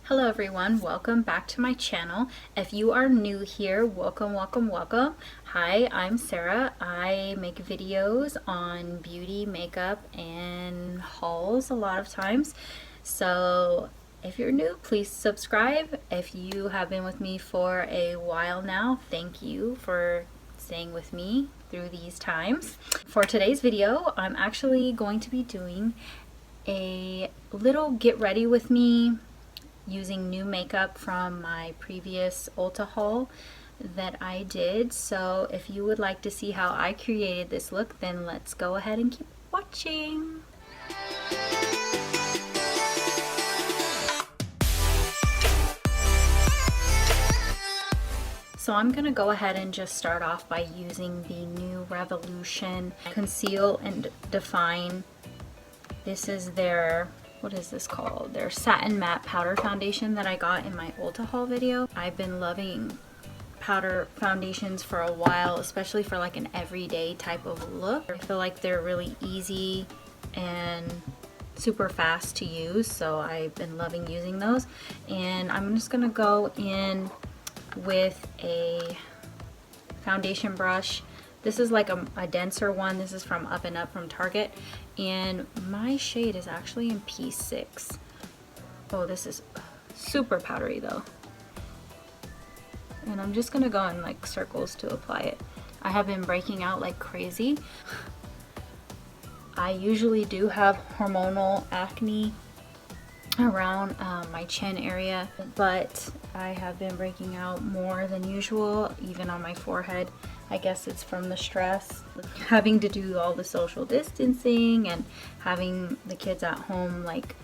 Hello everyone, welcome back to my channel. If you are new here, welcome. Hi, I'm Sarah. I make videos on beauty, makeup, and hauls a lot of times. So if you're new, please subscribe. If you have been with me for a while now, thank you for staying with me through these times. For today's video, I'm actually going to be doing a little get ready with me using new makeup from my previous Ulta haul that I did. So if you would like to see how I created this look, then let's go ahead and keep watching. So I'm going to go ahead and just start off by using the new Revolution Conceal and Define. This is their, what is this called? Their Satin Matte Powder Foundation that I got in my Ulta haul video. I've been loving powder foundations for a while, especially for like an everyday type of look. I feel like they're really easy and super fast to use, so I've been loving using those. And I'm just gonna go in with a foundation brush. This is like a denser one. This is from Up and Up from Target, and my shade is actually in P6. Oh, this is super powdery though. And I'm just gonna go in like circles to apply it. I have been breaking out like crazy. I usually do have hormonal acne around my chin area, but I have been breaking out more than usual, even on my forehead. I guess it's from the stress, having to do all the social distancing and having the kids at home, like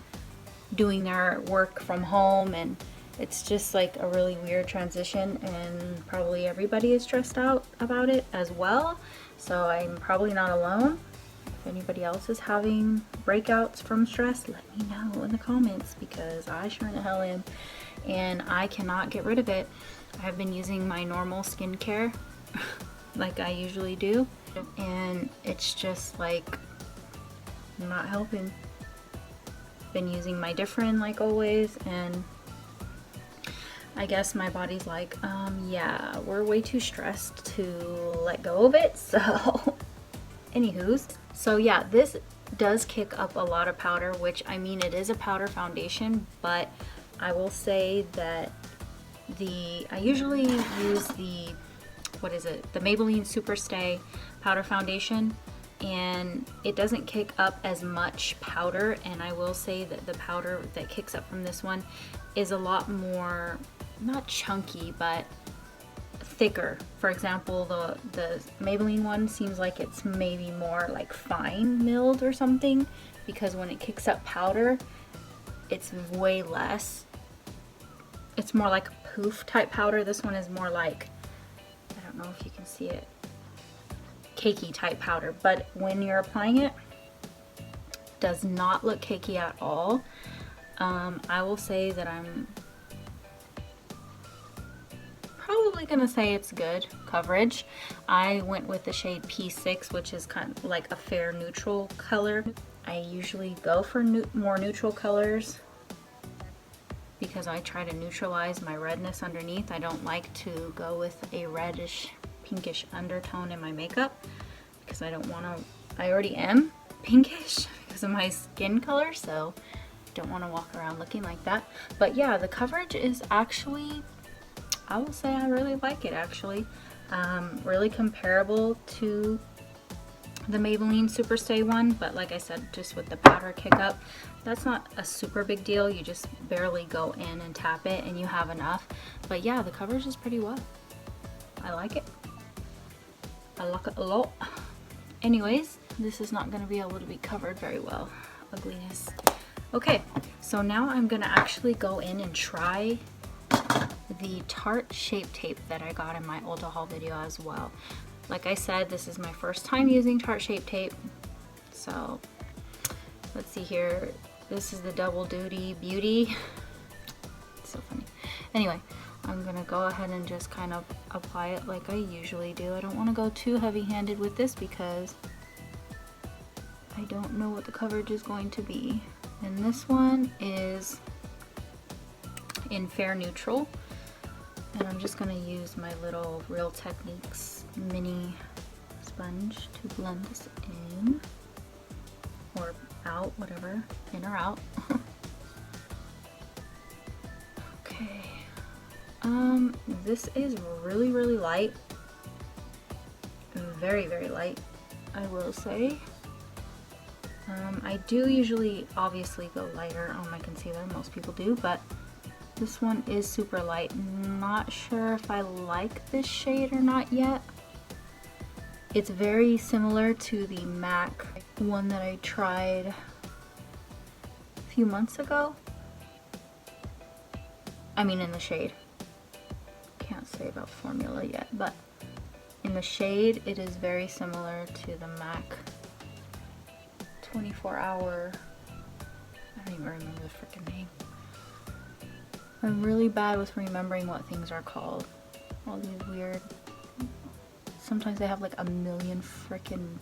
doing their work from home, and it's just like a really weird transition, and probably everybody is stressed out about it as well. So I'm probably not alone. If anybody else is having breakouts from stress, let me know in the comments, because I sure in the hell am, and I cannot get rid of it. I've been using my normal skincare like I usually do, and it's just like not helping. Been using my different like always, and I guess my body's like, yeah, we're way too stressed to let go of it. So anywho's, so yeah, this does kick up a lot of powder, which, I mean, it is a powder foundation, but I will say that I usually use the, what is it, the Maybelline Superstay powder foundation, and it doesn't kick up as much powder. And I will say that the powder that kicks up from this one is a lot more, not chunky, but thicker. For example, the Maybelline one seems like it's maybe more like fine milled or something, because when it kicks up powder, it's way less. It's more like a poof type powder. This one is more like, I don't know if you can see it, cakey type powder, but when you're applying it, does not look cakey at all. I will say that I'm probably gonna say it's good coverage. I went with the shade P6, which is kind of like a fair neutral color. I usually go for more neutral colors because I try to neutralize my redness underneath. I don't like to go with a reddish pinkish undertone in my makeup, because I don't want to, I already am pinkish because of my skin color, so don't want to walk around looking like that. But yeah, the coverage is actually, I will say I really like it actually. Really comparable to the Maybelline Superstay one, but like I said, just with the powder kick up, that's not a super big deal. You just barely go in and tap it and you have enough. But yeah, the coverage is pretty well. I like it. I like it a lot. Anyways, this is not going to be able to be covered very well. Ugliness. Okay, so now I'm going to actually go in and try the Tarte Shape Tape that I got in my Ulta haul video as well. Like I said, this is my first time using Tarte Shape Tape. So let's see here. This is the Double Duty Beauty. It's so funny. Anyway, I'm gonna go ahead and just kind of apply it like I usually do. I don't want to go too heavy-handed with this because I don't know what the coverage is going to be. And this one is in Fair Neutral. And I'm just gonna use my little Real Techniques mini sponge to blend this in, or out, whatever, in or out. Okay, this is really, really light, very, very light, I will say. I do usually obviously go lighter on my concealer, most people do, but this one is super light. Not sure if I like this shade or not yet. It's very similar to the MAC one that I tried a few months ago. I mean, in the shade. Can't say about formula yet, but in the shade it is very similar to the MAC 24-hour, I don't even remember the freaking name. I'm really bad with remembering what things are called. All these weird, sometimes they have like a million freaking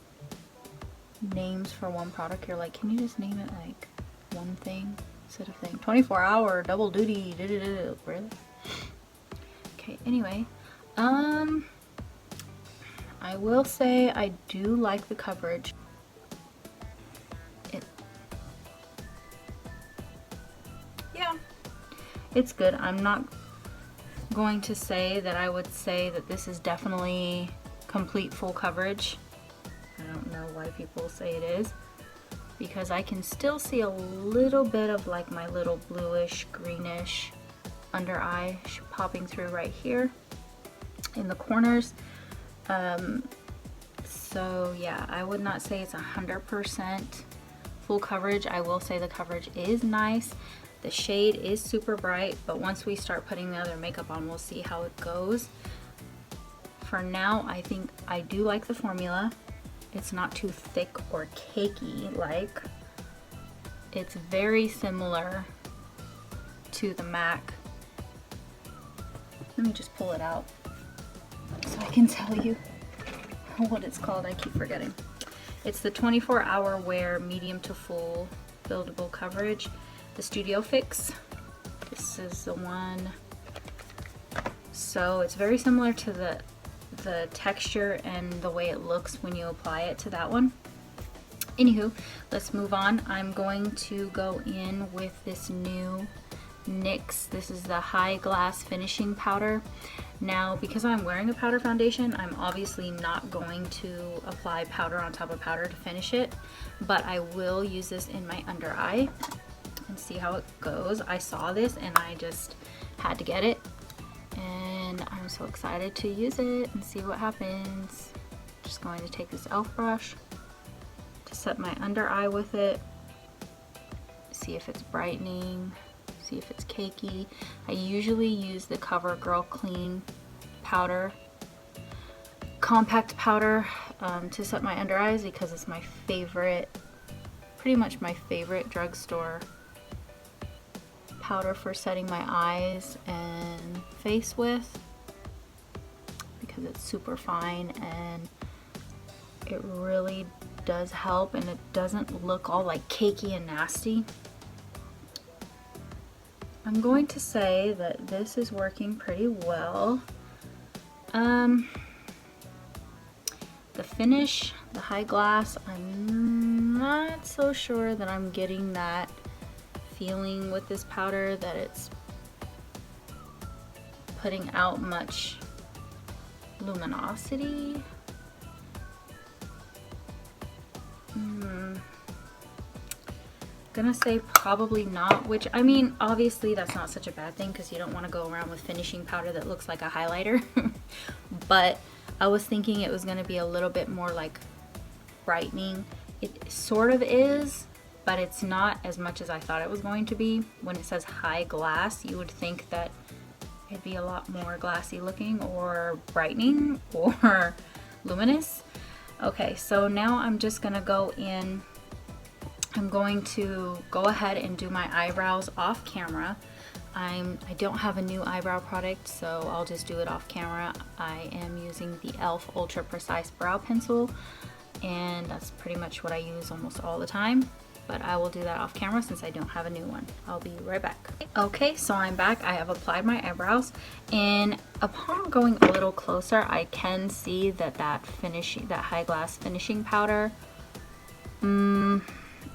names for one product. You're like, can you just name it like one thing instead of thing? 24-hour, double duty, really? Okay, anyway, I will say I do like the coverage. It's good. I'm not going to say that I would say that this is definitely complete full coverage. I don't know why people say it is, because I can still see a little bit of like my little bluish greenish under eye popping through right here in the corners. So yeah, I would not say it's 100% full coverage. I will say the coverage is nice. The shade is super bright, but once we start putting the other makeup on, we'll see how it goes. For now, I think I do like the formula. It's not too thick or cakey like. It's very similar to the MAC. Let me just pull it out so I can tell you what it's called. I keep forgetting. It's the 24-hour wear medium to full buildable coverage. The Studio Fix. This is the one. So it's very similar to the texture and the way it looks when you apply it to that one. Anywho, let's move on. I'm going to go in with this new NYX. This is the High Glass Finishing Powder. Now, because I'm wearing a powder foundation, I'm obviously not going to apply powder on top of powder to finish it, but I will use this in my under eye and see how it goes. I saw this and I just had to get it, and I'm so excited to use it and see what happens. Just going to take this e.l.f. brush to set my under eye with it, see if it's brightening, see if it's cakey. I usually use the CoverGirl Clean powder, compact powder, to set my under eyes, because it's my favorite, pretty much my favorite drugstore powder for setting my eyes and face with, because it's super fine and it really does help, and it doesn't look all like cakey and nasty. I'm going to say that this is working pretty well. The finish, the high glass, I'm not so sure that I'm getting that feeling with this powder, that it's putting out much luminosity. Gonna say probably not, which, I mean, obviously that's not such a bad thing, because you don't want to go around with finishing powder that looks like a highlighter. But I was thinking it was going to be a little bit more like brightening. It sort of is, but it's not as much as I thought it was going to be. When it says high glass, you would think that it'd be a lot more glassy looking or brightening or luminous. Okay, so now I'm just gonna go in. I'm going to go ahead and do my eyebrows off camera. I don't have a new eyebrow product, so I'll just do it off camera. I am using the e.l.f. Ultra Precise Brow Pencil, and that's pretty much what I use almost all the time. but I will do that off camera since I don't have a new one. I'll be right back. Okay, so I'm back. I have applied my eyebrows, and upon going a little closer, I can see that that high glass finishing powder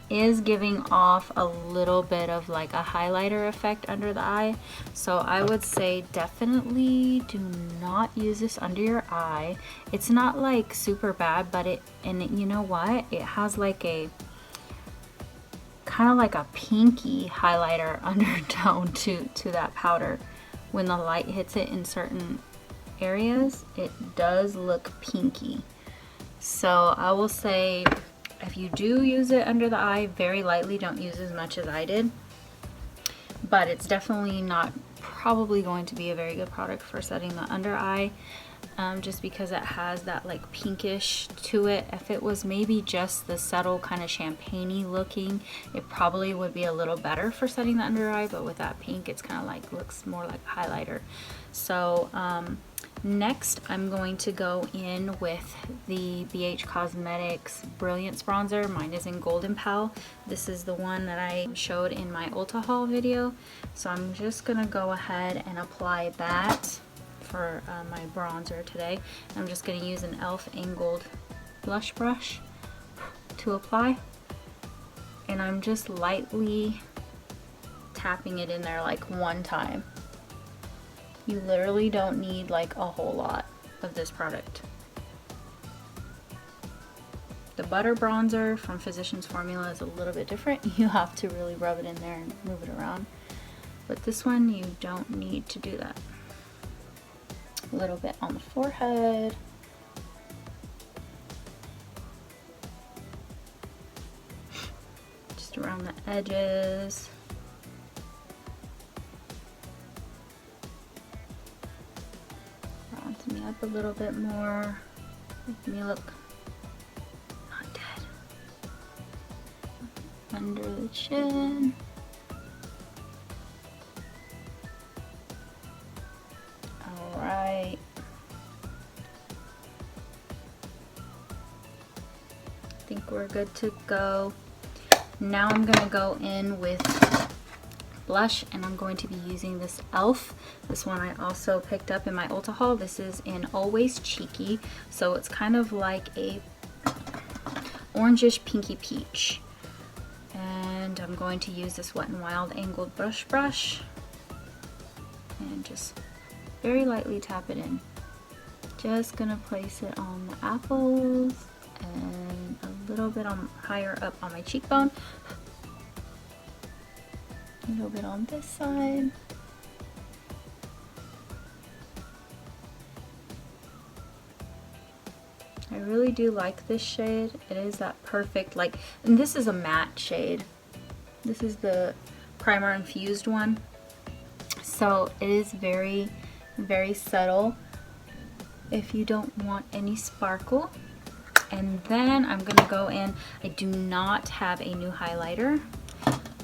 is giving off a little bit of like a highlighter effect under the eye. So I would say definitely do not use this under your eye. It's not like super bad, but you know what? It has like a kind of like a pinky highlighter undertone to that powder. When the light hits it in certain areas, it does look pinky. So I will say, if you do use it under the eye, very lightly, don't use as much as I did. But it's definitely not probably going to be a very good product for setting the under eye, just because it has that like pinkish to it. If it was maybe just the subtle kind of champagne-y looking, it probably would be a little better for setting the under eye, but with that pink, it's kind of like, looks more like a highlighter. So next, I'm going to go in with the BH Cosmetics Brilliance Bronzer. Mine is in Golden Pal. This is the one that I showed in my Ulta haul video. So I'm just gonna go ahead and apply that for my bronzer today. I'm just gonna use an e.l.f. angled blush brush to apply. And I'm just lightly tapping it in there like one time. You literally don't need like a whole lot of this product. The butter bronzer from Physicians Formula is a little bit different. You have to really rub it in there and move it around. But this one, you don't need to do that. A little bit on the forehead. Just around the edges. Me up a little bit more, make me look not dead. Under the chin. All right. I think we're good to go. Now I'm gonna go in with blush, and I'm going to be using this e.l.f. This one I also picked up in my Ulta haul. This is in Always Cheeky, so it's kind of like a orangish pinky peach. And I'm going to use this Wet n Wild angled brush and just very lightly tap it in. Just gonna place it on the apples and a little bit higher up on my cheekbone. A little bit on this side. I really do like this shade. It is that perfect, like, and this is a matte shade. This is the primer infused one. So it is very, very subtle if you don't want any sparkle. And then I'm gonna go in, I do not have a new highlighter.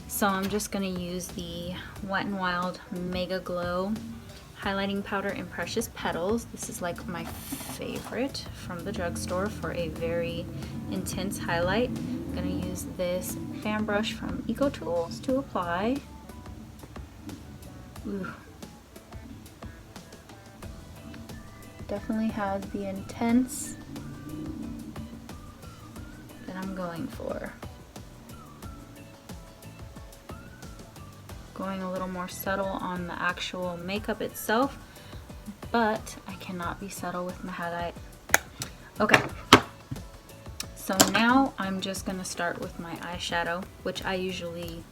So I'm just going to use the Wet n Wild Mega Glow highlighting powder in Precious Petals. This is like my favorite from the drugstore for a very intense highlight. I'm going to use this fan brush from Eco Tools to apply. Ooh. Definitely has the intense that I'm going for. Going a little more subtle on the actual makeup itself, but I cannot be subtle with my highlight. Okay, so now I'm just gonna start with my eyeshadow, which I usually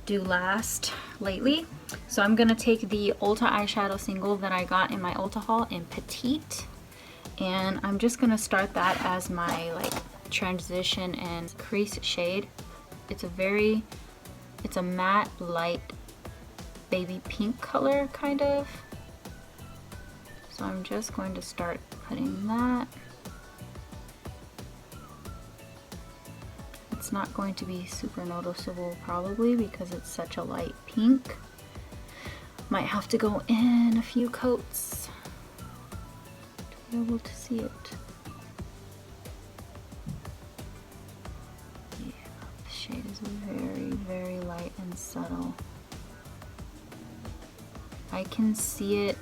do last lately. So I'm gonna take the Ulta eyeshadow single that I got in my Ulta haul in Petite, and I'm just gonna start that as my like transition and crease shade. It's a matte, light, baby pink color, kind of. So I'm just going to start putting that. It's not going to be super noticeable probably because it's such a light pink. Might have to go in a few coats to be able to see it. Yeah, very light and subtle. I can see it.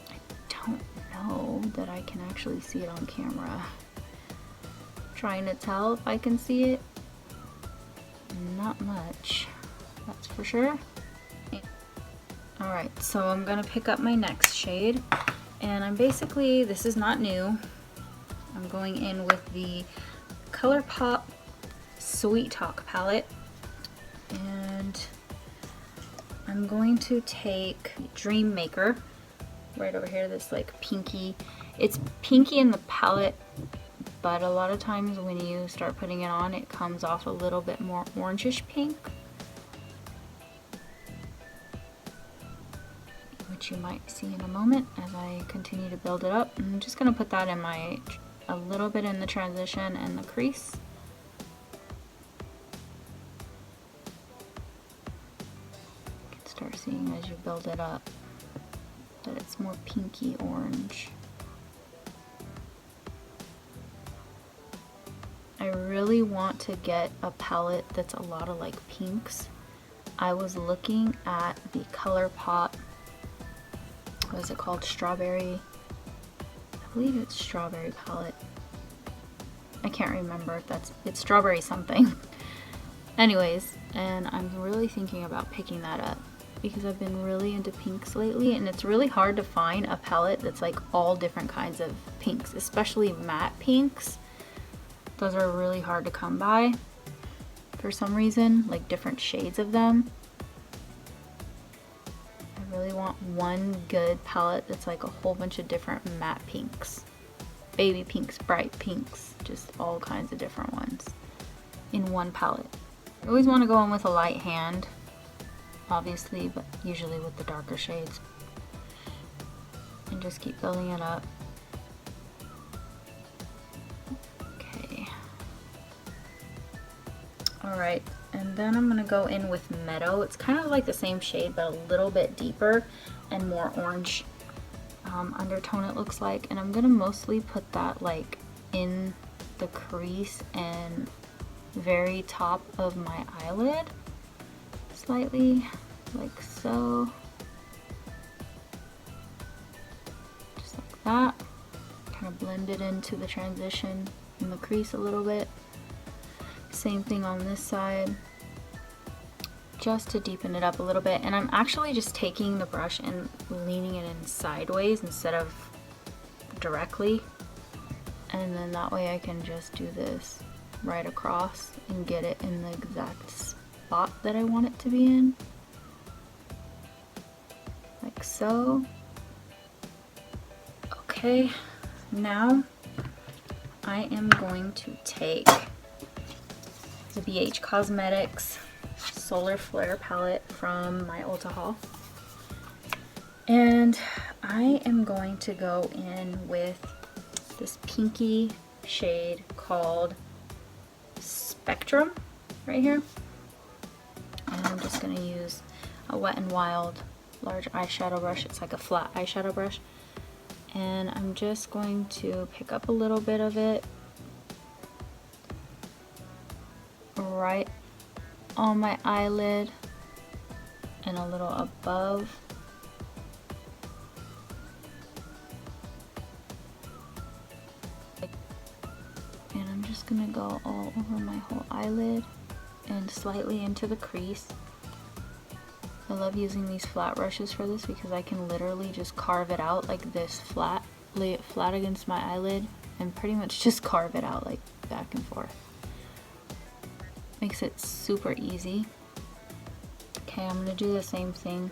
I don't know that I can actually see it on camera. Trying to tell if I can see it. Not much, that's for sure. Alright, so I'm gonna pick up my next shade, and I'm basically, this is not new. I'm going in with the ColourPop Sweet Talk palette, and I'm going to take Dream Maker right over here, this like pinky. It's pinky in the palette, but a lot of times when you start putting it on, it comes off a little bit more orangish pink, which you might see in a moment as I continue to build it up. I'm just gonna put that in a little bit in the transition and the crease. You can start seeing as you build it up that it's more pinky orange. I really want to get a palette that's a lot of like pinks. I was looking at the ColourPop, what is it called? Strawberry. I believe it's Strawberry palette. I can't remember if it's Strawberry something. Anyways, and I'm really thinking about picking that up because I've been really into pinks lately, and it's really hard to find a palette that's like all different kinds of pinks, especially matte pinks. Those are really hard to come by for some reason, like different shades of them. I really want one good palette that's like a whole bunch of different matte pinks. Baby pinks, bright pinks, just all kinds of different ones in one palette. I always want to go in with a light hand, obviously, but usually with the darker shades. And just keep building it up. Alright, and then I'm going to go in with Meadow. It's kind of like the same shade, but a little bit deeper and more orange undertone it looks like. And I'm going to mostly put that like in the crease and very top of my eyelid. Slightly, like so. Just like that. Kind of blend it into the transition in the crease a little bit. Same thing on this side, just to deepen it up a little bit. And I'm actually just taking the brush and leaning it in sideways instead of directly, and then that way I can just do this right across and get it in the exact spot that I want it to be in, like so. Okay, now I am going to take the BH Cosmetics Solar Flare palette from my Ulta haul, and I am going to go in with this pinky shade called Spectrum right here, and I'm just going to use a Wet n Wild large eyeshadow brush. It's like a flat eyeshadow brush, and I'm just going to pick up a little bit of it right on my eyelid and a little above. And I'm just gonna go all over my whole eyelid and slightly into the crease. I love using these flat brushes for this because I can literally just carve it out like this flat, lay it flat against my eyelid and pretty much just carve it out like back and forth. Makes it super easy. Okay, I'm gonna do the same thing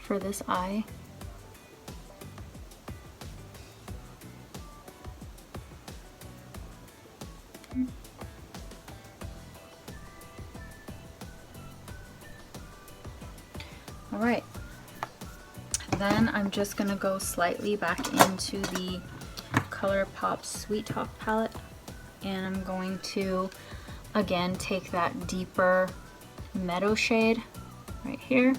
for this eye. Alright, then I'm just gonna go slightly back into the ColourPop Sweet Talk palette, and I'm going to again take that deeper meadow shade right here,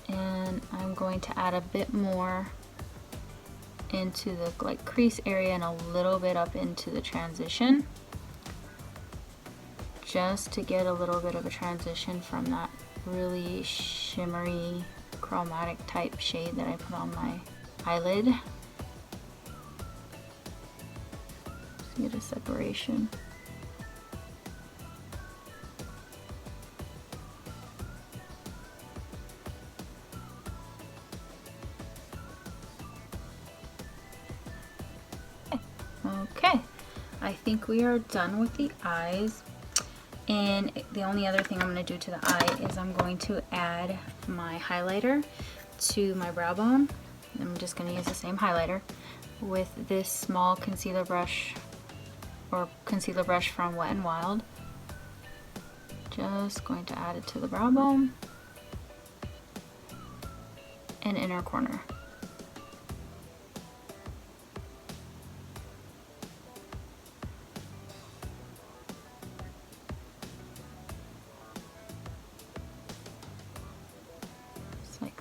and I'm going to add a bit more into the like crease area and a little bit up into the transition, just to get a little bit of a transition from that really shimmery chromatic type shade that I put on my eyelid. Just get a separation. Okay, I think we are done with the eyes. And the only other thing I'm going to do to the eye is I'm going to add my highlighter to my brow bone. I'm just going to use the same highlighter with this small concealer brush, or concealer brush from Wet n Wild. Just going to add it to the brow bone and inner corner.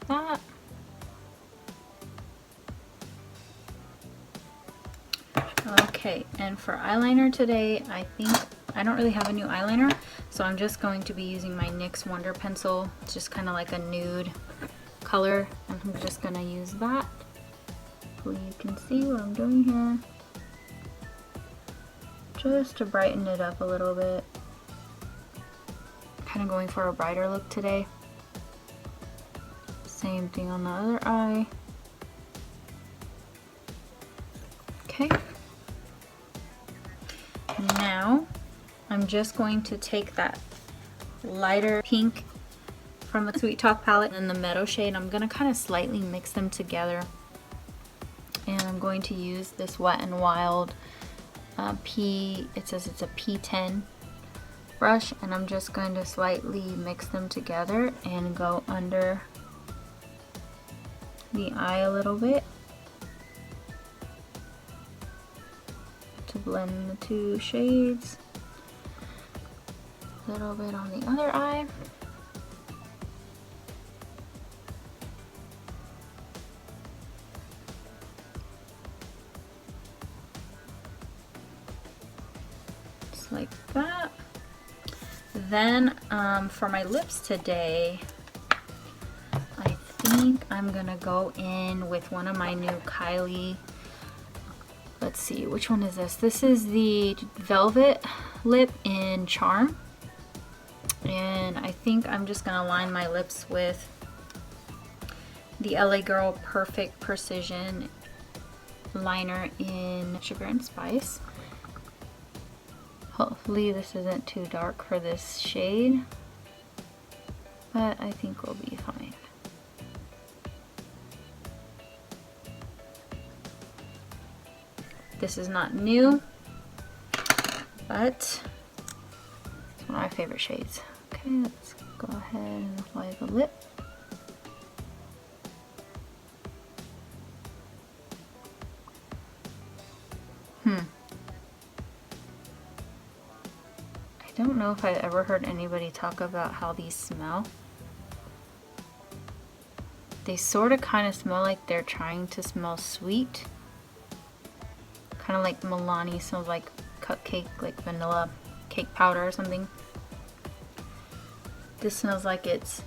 That. Okay, and for eyeliner today, I think I don't really have a new eyeliner, so I'm just going to be using my NYX Wonder Pencil. It's just kind of like a nude color, and I'm just going to use that. Hopefully you can see what I'm doing here. Just to brighten it up a little bit. Kind of going for a brighter look today. Same thing on the other eye. Okay. Now, I'm just going to take that lighter pink from the Sweet Talk palette and the Meadow shade. I'm going to kind of slightly mix them together. And I'm going to use this Wet n Wild it says it's a P10 brush. And I'm just going to slightly mix them together and go under the eye a little bit to blend the two shades. A little bit on the other eye. Just like that. Then for my lips today, I think I'm gonna go in with one of my new Kylie, let's see, which one is this? This is the Velvet Lip in Charm. And I think I'm just gonna line my lips with the LA Girl Perfect Precision liner in Sugar and Spice. Hopefully this isn't too dark for this shade, but I think we'll be fine. This is not new, but it's one of my favorite shades. Okay, let's go ahead and apply the lip. I don't know if I've ever heard anybody talk about how these smell. They sort of kind of smell like they're trying to smell sweet. Kind of like Milani smells like cupcake, like vanilla cake powder or something. This smells like it's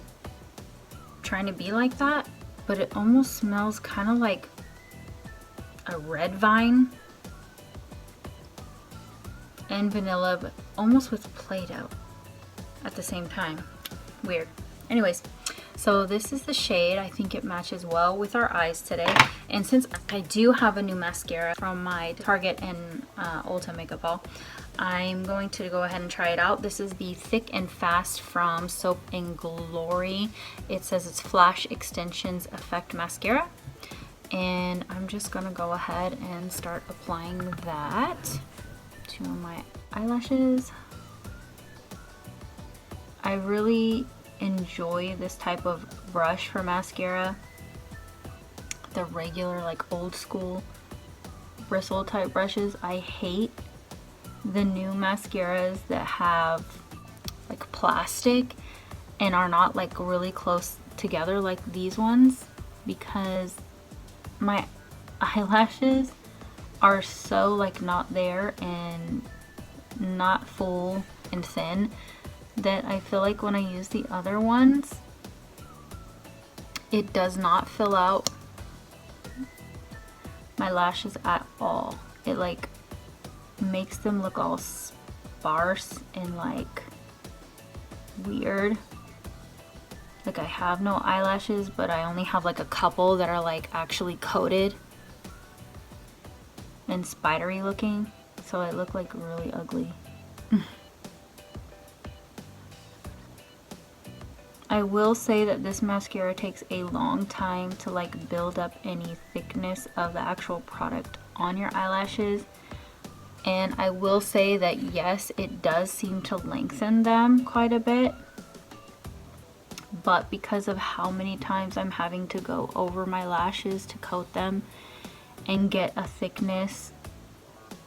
trying to be like that, but it almost smells kind of like a red vine and vanilla, but almost with Play-Doh at the same time. Weird. Anyways, so this is the shade. I think it matches well with our eyes today. And since I do have a new mascara from my Target and Ulta makeup haul, I'm going to go ahead and try it out. This is the Thick and Fast from Soap and Glory. It says it's Flash Extensions Effect Mascara. And I'm just gonna go ahead and start applying that to my eyelashes. I really enjoy this type of brush for mascara. The regular, like old school bristle type brushes. I hate the new mascaras that have like plastic and are not like really close together like these ones, because my eyelashes are so like not there and not full and thin that I feel like when I use the other ones, it does not fill out my lashes at all. It like makes them look all sparse and like weird. Like I have no eyelashes, but I only have like a couple that are like actually coated and spidery looking, so it looked like really ugly. I will say that this mascara takes a long time to like build up any thickness of the actual product on your eyelashes. And I will say that yes, it does seem to lengthen them quite a bit. But because of how many times I'm having to go over my lashes to coat them and get a thickness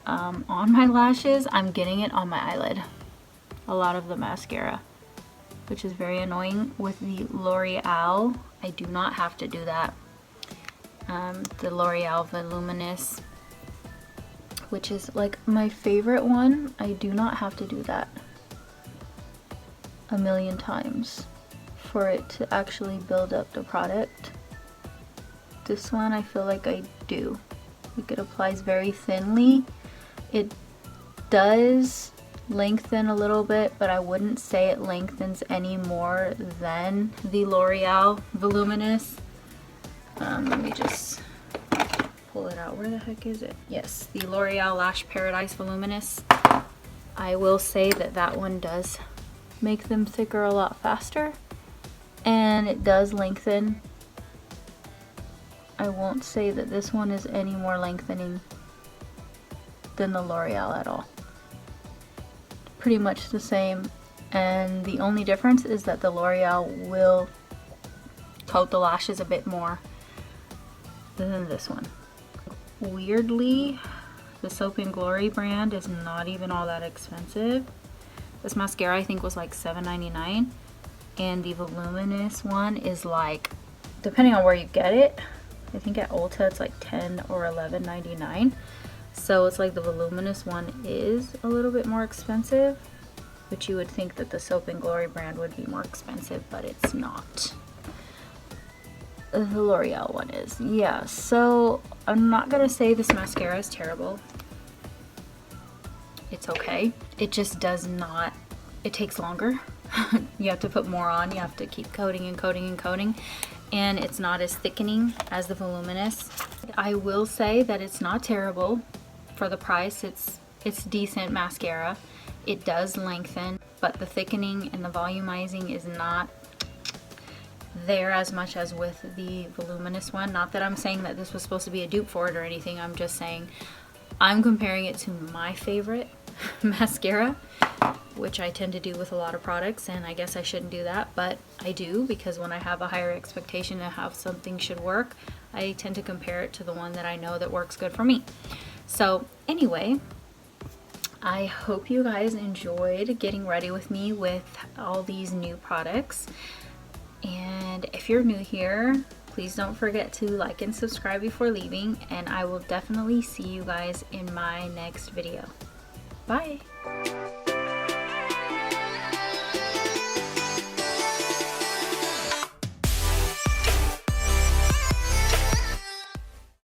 on my lashes, I'm getting it on my eyelid. A lot of the mascara, which is very annoying. With the L'Oreal, I do not have to do that. The L'Oreal Voluminous, which is like my favorite one, I do not have to do that a million times for it to actually build up the product. This one I feel like I do. Like it applies very thinly. It does lengthen a little bit, but I wouldn't say it lengthens any more than the L'Oreal Voluminous. Let me just pull it out. Where the heck is it? Yes, the L'Oreal Lash Paradise Voluminous. I will say that that one does make them thicker a lot faster, and it does lengthen. I won't say that this one is any more lengthening than the L'Oreal at all. Pretty much the same, and the only difference is that the L'Oreal will coat the lashes a bit more than this one. Weirdly, the Soap and Glory brand is not even all that expensive. This mascara I think was like $7.99, and the Voluminous one is like, depending on where you get it, I think at Ulta it's like $10 or $11.99. So it's like the Voluminous one is a little bit more expensive, but you would think that the Soap and Glory brand would be more expensive, but it's not. The L'Oreal one is. Yeah, so I'm not gonna say this mascara is terrible. It's okay. It just does not, it takes longer. You have to put more on, you have to keep coating and coating and coating, and it's not as thickening as the Voluminous. I will say that it's not terrible. For the price, it's decent mascara. It does lengthen, but the thickening and the volumizing is not there as much as with the Voluminous one. Not that I'm saying that this was supposed to be a dupe for it or anything. I'm just saying I'm comparing it to my favorite mascara, which I tend to do with a lot of products, and I guess I shouldn't do that, but I do, because when I have a higher expectation of how something should work, I tend to compare it to the one that I know that works good for me. So anyway, I hope you guys enjoyed getting ready with me with all these new products. And if you're new here, please don't forget to like and subscribe before leaving, and I will definitely see you guys in my next video. Bye!